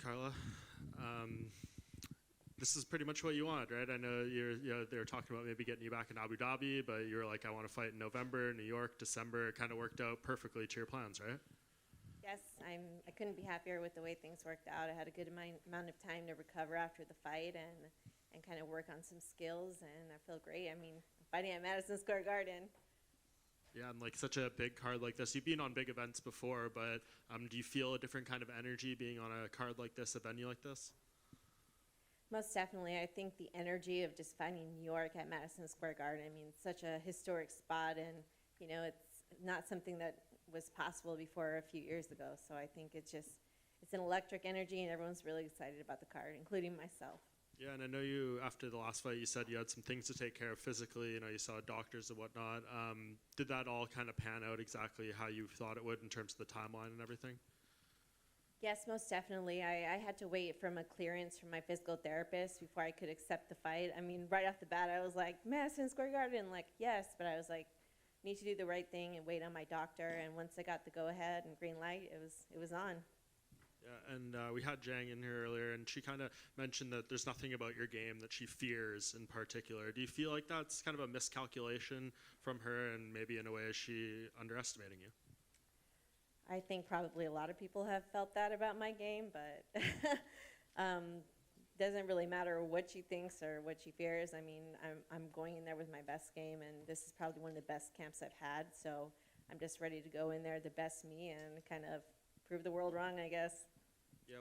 Carla. Um, this is pretty much what you want, right? I know they were talking about maybe getting you back in Abu Dhabi, but you were like, I want to fight in November, New York, December. It kind of worked out perfectly to your plans, right? Yes, I couldn't be happier with the way things worked out. I had a good amount of time to recover after the fight and kind of work on some skills, and I feel great. I mean, fighting at Madison Square Garden. Yeah, and like such a big card like this. You've been on big events before, but do you feel a different kind of energy being on a card like this, a venue like this? Most definitely. I think the energy of just fighting New York at Madison Square Garden, I mean, it's such a historic spot, and, you know, it's not something that was possible before a few years ago. So I think it's an electric energy, and everyone's really excited about the card, including myself. Yeah, and I know you, after the last fight, you said you had some things to take care of physically. You know, you saw doctors and whatnot. Did that all kind of pan out exactly how you thought it would in terms of the timeline and everything? Yes, most definitely. I had to wait from a clearance from my physical therapist before I could accept the fight. I mean, right off the bat, I was like, Madison Square Garden, like, yes. But I was like, need to do the right thing and wait on my doctor. And once I got the go-ahead and green light, it was on. Yeah, and we had Jang in here earlier, and she kind of mentioned that there's nothing about your game that she fears in particular. Do you feel like that's kind of a miscalculation from her, and maybe in a way is she underestimating you? I think probably a lot of people have felt that about my game, but doesn't really matter what she thinks or what she fears. I mean, I'm going in there with my best game, and this is probably one of the best camps I've had, so I'm just ready to go in there the best me and kind of prove the world wrong, I guess. Yeah,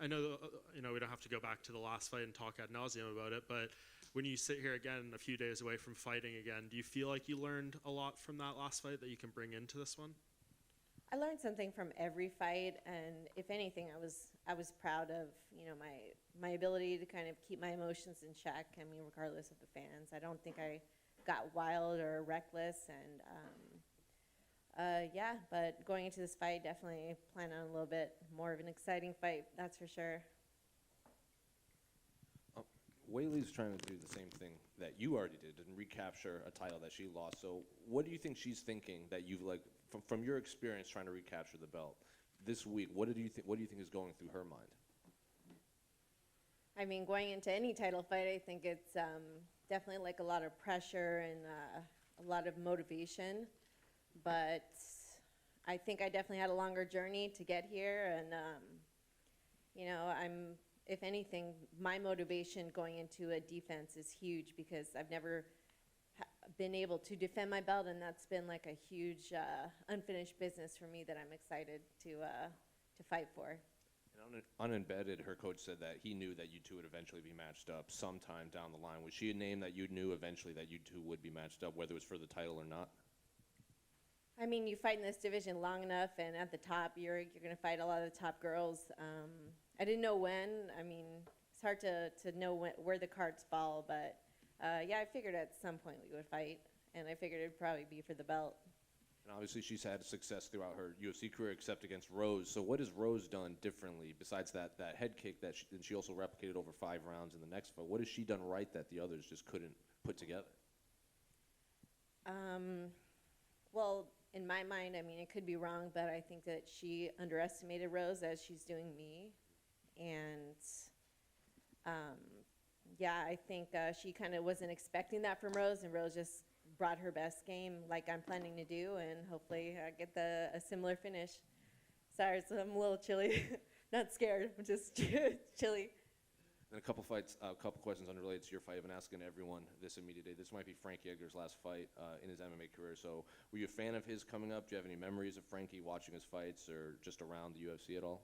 I know, we don't have to go back to the last fight and talk ad nauseum about it, but when you sit here again a few days away from fighting again, do you feel like you learned a lot from that last fight that you can bring into this one? I learned something from every fight, and if anything, I was proud of, you know, my ability to kind of keep my emotions in check. I mean, regardless of the fans, I don't think I got wild or reckless, and yeah. But going into this fight, definitely plan on a little bit more of an exciting fight. That's for sure. Whaley's trying to do the same thing that you already did and recapture a title that she lost. So what do you think she's thinking that you've, like, from your experience trying to recapture the belt this week, what do you think is going through her mind? I mean, going into any title fight, I think it's definitely like a lot of pressure and a lot of motivation. But I think I definitely had a longer journey to get here, and you know, if anything, my motivation going into a defense is huge because I've never been able to defend my belt, and that's been like a huge unfinished business for me that I'm excited to fight for. And unembedded, her coach said that he knew that you two would eventually be matched up sometime down the line. Was she a name that you knew eventually that you two would be matched up, whether it was for the title or not? I mean, you fight in this division long enough, and at the top, you're going to fight a lot of the top girls. I didn't know when. I mean, it's hard to know where the cards fall, but yeah, I figured at some point we would fight, and I figured it'd probably be for the belt. And obviously she's had success throughout her UFC career except against Rose. So what has Rose done differently besides that head kick that she also replicated over 5 rounds in the next fight? What has she done right that the others just couldn't put together? Well, in my mind, I mean, it could be wrong, but I think that she underestimated Rose as she's doing me. And yeah, I think she kind of wasn't expecting that from Rose, and Rose just brought her best game like I'm planning to do, and hopefully get a similar finish. Sorry, so I'm a little chilly. Not scared, I'm just chilly. And a couple questions unrelated to your fight. I've been asking everyone this immediately. This might be Frankie Edgar's last fight in his MMA career. So were you a fan of his coming up? Do you have any memories of Frankie watching his fights or just around the UFC at all?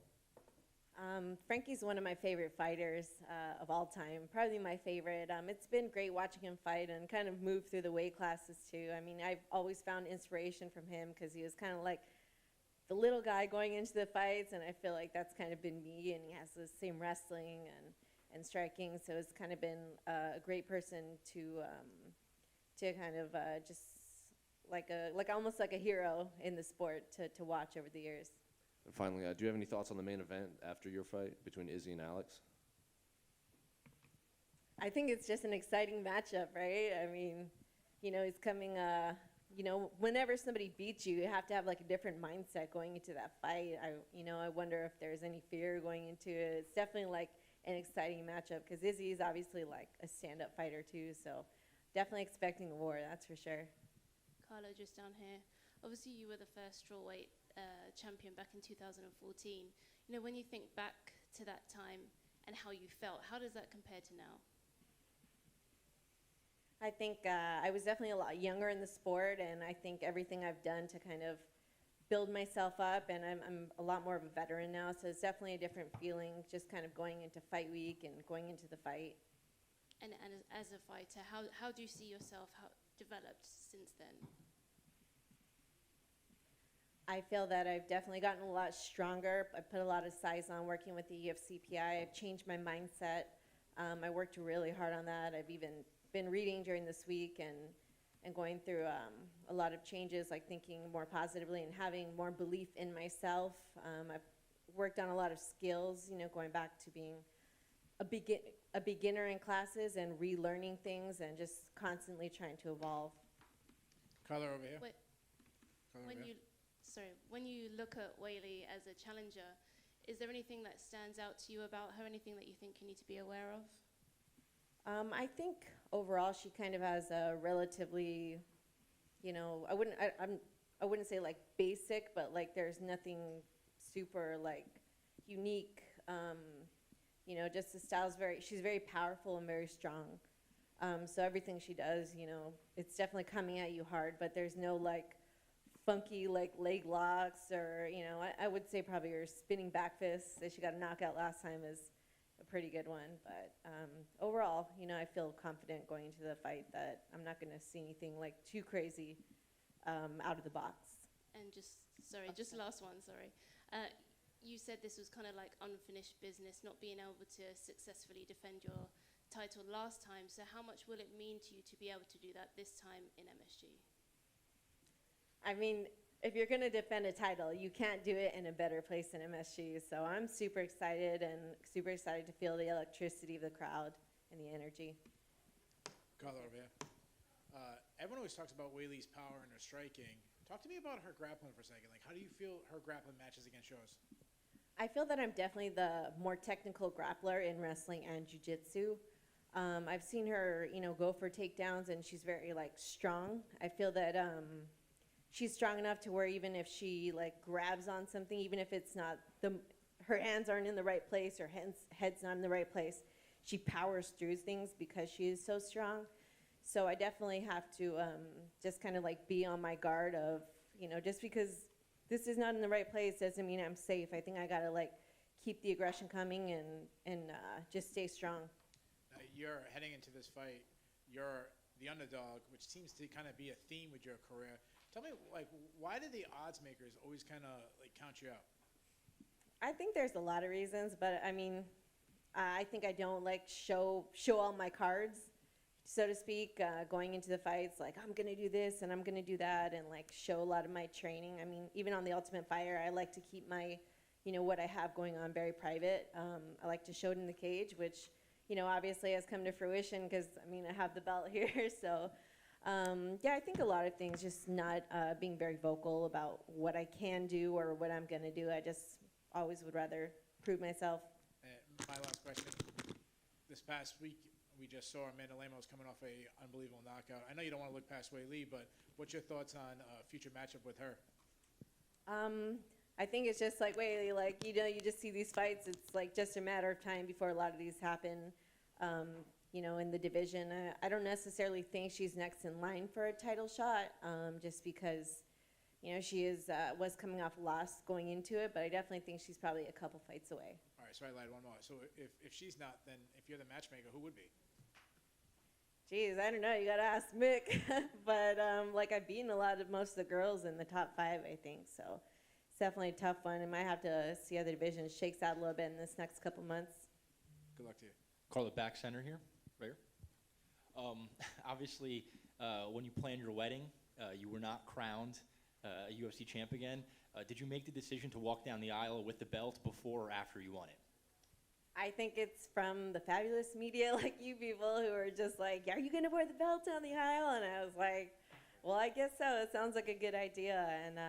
Frankie's one of my favorite fighters of all time, probably my favorite. It's been great watching him fight and kind of move through the weight classes too. I mean, I've always found inspiration from him because he was kind of like the little guy going into the fights, and I feel like that's kind of been me, and he has the same wrestling and striking, so it's kind of been a great person to kind of just almost like a hero in the sport to watch over the years. And finally, do you have any thoughts on the main event after your fight between Izzy and Alex? I think it's just an exciting matchup, right? I mean, you know, he's coming whenever somebody beats you, you have to have like a different mindset going into that fight. I wonder if there's any fear going into it. It's definitely like an exciting matchup because Izzy is obviously like a stand-up fighter too. So definitely expecting a war, that's for sure. Carla, just down here. Obviously, you were the first strawweight champion back in 2014. When you think back to that time and how you felt, how does that compare to now? I think I was definitely a lot younger in the sport, and I think everything I've done to kind of build myself up, and I'm a lot more of a veteran now, so it's definitely a different feeling just kind of going into fight week and going into the fight. And as a fighter, how do you see yourself developed since then? I feel that I've definitely gotten a lot stronger. I put a lot of size on working with the UFCPI. I've changed my mindset. I worked really hard on that. I've even been reading during this week and going through a lot of changes, like thinking more positively and having more belief in myself. I've worked on a lot of skills, going back to being a beginner in classes and relearning things and just constantly trying to evolve. Carla, over here. Wait, Carla, when over here. when you look at Whaley as a challenger, is there anything that stands out to you about her? Anything that you think you need to be aware of? I think overall she kind of has a relatively, I wouldn't say like basic, but like there's nothing super like unique. Just the style's she's very powerful and very strong. So everything she does, it's definitely coming at you hard, but there's no like funky like leg locks or, I would say probably her spinning back fists that she got a knockout last time is a pretty good one. But overall, I feel confident going into the fight that I'm not going to see anything like too crazy out of the box. And just last one, sorry. You said this was kind of like unfinished business, not being able to successfully defend your title last time. So how much will it mean to you to be able to do that this time in MSG? I mean, if you're going to defend a title, you can't do it in a better place than MSG. So I'm super excited to feel the electricity of the crowd and the energy. Carla, over here. Everyone always talks about Whaley's power and her striking. Talk to me about her grappling for a second. Like, how do you feel her grappling matches against yours? I feel that I'm definitely the more technical grappler in wrestling and jiu-jitsu. I've seen her, go for takedowns, and she's very, like, strong. I feel that she's strong enough to where even if she, like, grabs on something, even if it's not her hands aren't in the right place, her head's not in the right place, she powers through things because she is so strong. So I definitely have to just kind of, like, be on my guard of, just because this is not in the right place doesn't mean I'm safe. I think I got to, like, keep the aggression coming and just stay strong. You're heading into this fight. You're the underdog, which seems to kind of be a theme with your career. Tell me, like, why do the odds makers always kind of, like, count you out? I think there's a lot of reasons, but, I mean, I think I don't, like, show all my cards, so to speak, going into the fights. Like, I'm going to do this and I'm going to do that and, like, show a lot of my training. I mean, even on The Ultimate Fighter, I like to keep my, what I have going on very private. I like to show it in the cage, which, obviously has come to fruition because, I mean, I have the belt here. So, I think a lot of things, just not being very vocal about what I can do or what I'm going to do. I just always would rather prove myself. My last question. This past week, we just saw Amanda Lemos coming off a unbelievable knockout. I know you don't want to look past Wei Lee, but what's your thoughts on a future matchup with her? I think it's just like Whaley, like, you just see these fights. It's like just a matter of time before a lot of these happen, in the division. I don't necessarily think she's next in line for a title shot, just because, she was coming off a loss going into it, but I definitely think she's probably a couple fights away. All right, so I lied one more. So if she's not, then if you're the matchmaker, who would be? Geez, I don't know. You got to ask Mick. But, I've beaten most of the girls in the top 5, I think. So it's definitely a tough one. I might have to see how the division shakes out a little bit in this next couple months. Good luck to you. Carla, back center here, right here. Obviously, when you planned your wedding, you were not crowned a UFC champ again. Did you make the decision to walk down the aisle with the belt before or after you won it? I think it's from the fabulous media like you people who are just like, are you going to wear the belt down the aisle? And I was like, Well, I guess so. It sounds like a good idea. And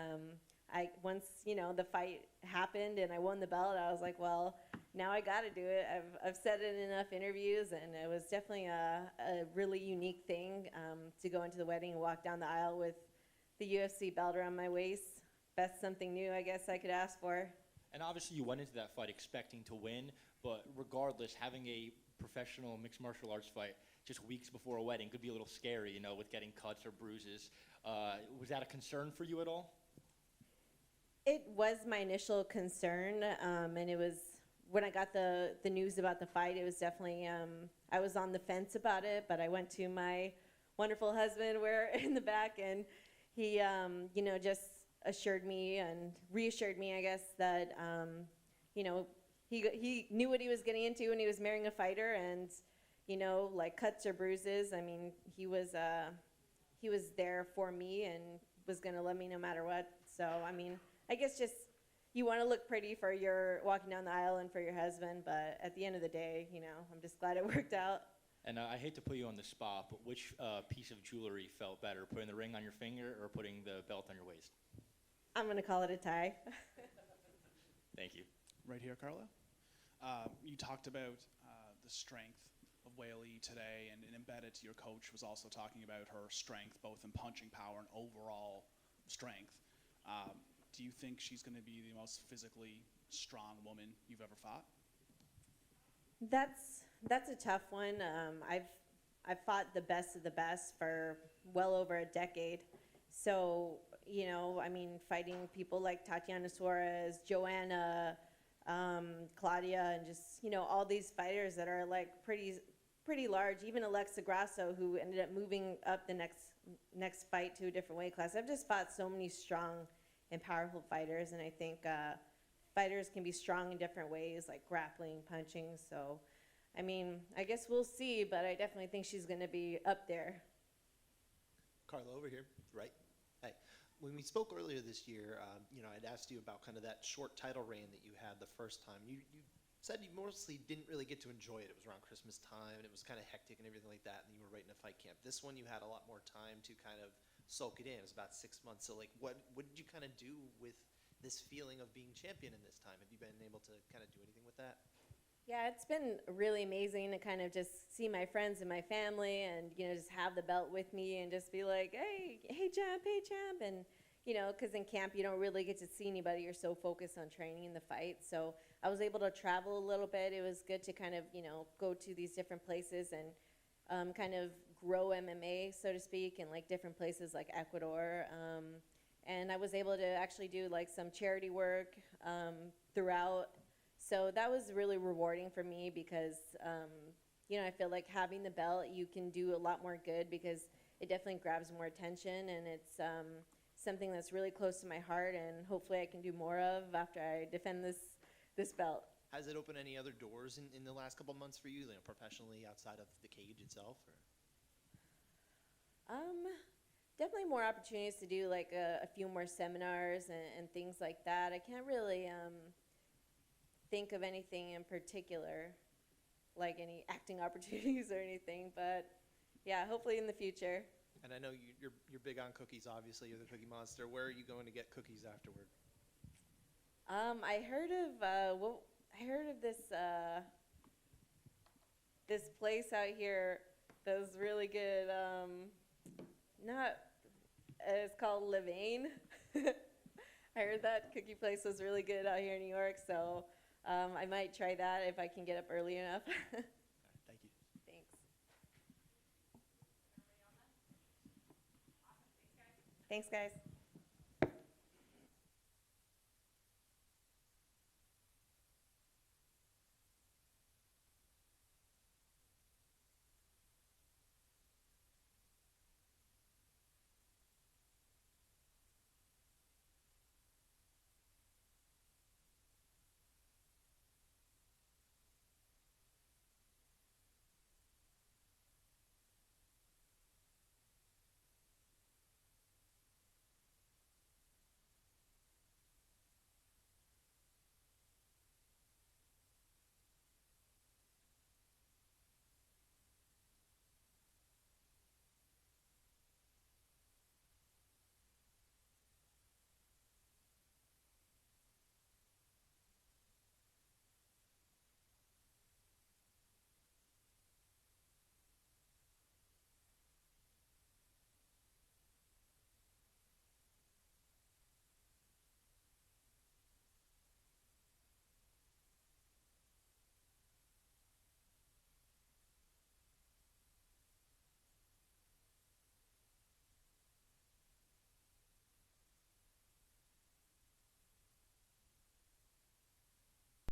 I once the fight happened and I won the belt, I was like, well, now I got to do it. I've said it in enough interviews, and it was definitely a really unique thing to go into the wedding and walk down the aisle with the UFC belt around my waist. That's something new, I guess I could ask for. And obviously you went into that fight expecting to win, but regardless, having a professional mixed martial arts fight just weeks before a wedding could be a little scary, with getting cuts or bruises. Was that a concern for you at all? It was my initial concern, and it was when I got the news about the fight, it was definitely, I was on the fence about it, but I went to my wonderful husband, we're in the back, and he, just assured me and reassured me, I guess, that, he knew what he was getting into when he was marrying a fighter, and, like cuts or bruises, I mean, he was there for me and was going to love me no matter what. So, I mean, I guess just you want to look pretty for your walking down the aisle and for your husband, but at the end of the day, I'm just glad it worked out. And I hate to put you on the spot, but which piece of jewelry felt better, putting the ring on your finger or putting the belt on your waist? I'm going to call it a tie. Thank you. Right here, Carla. You talked about the strength of Weili today, and embedded to your coach was also talking about her strength, both in punching power and overall strength. Do you think she's going to be the most physically strong woman you've ever fought? That's a tough one. I've fought the best of the best for well over a decade. So, I mean, fighting people like Tatiana Suarez, Joanna, Claudia, and just, all these fighters that are like pretty large. Even Alexa Grasso, who ended up moving up the next fight to a different weight class. I've just fought so many strong and powerful fighters, and I think fighters can be strong in different ways, like grappling, punching. So, I mean, I guess we'll see, but I definitely think she's going to be up there. Carla, over here, right? Hi. When we spoke earlier this year, I'd asked you about kind of that short title reign that you had the first time. You said you mostly didn't really get to enjoy it. It was around Christmas time, and it was kind of hectic and everything like that, and you were right in a fight camp. This one, you had a lot more time to kind of soak it in. It was about 6 months. So, like, what did you kind of do with this feeling of being champion in this time? Have you been able to kind of do anything with that? Yeah, it's been really amazing to kind of just see my friends and my family and, just have the belt with me and just be like, hey, champ, and, because in camp you don't really get to see anybody. You're so focused on training in the fight. So I was able to travel a little bit. It was good to kind of, go to these different places and kind of grow MMA, so to speak, in like different places like Ecuador. And I was able to actually do like some charity work throughout. So that was really rewarding for me because, I feel like having the belt, you can do a lot more good because it definitely grabs more attention, and it's something that's really close to my heart, and hopefully I can do more of after I defend this belt. Has it opened any other doors in the last couple months for you, professionally outside of the cage itself? Or? Definitely more opportunities to do like a few more seminars and things like that. I can't really think of anything in particular, like any acting opportunities or anything, but yeah, hopefully in the future. And I know you're big on cookies, obviously. You're the cookie monster. Where are you going to get cookies afterward? I heard of this place out here that's really good. It's called Levain. I heard that cookie place was really good out here in New York, so I might try that if I can get up early enough. All right, thank you. Thanks. Thanks, guys.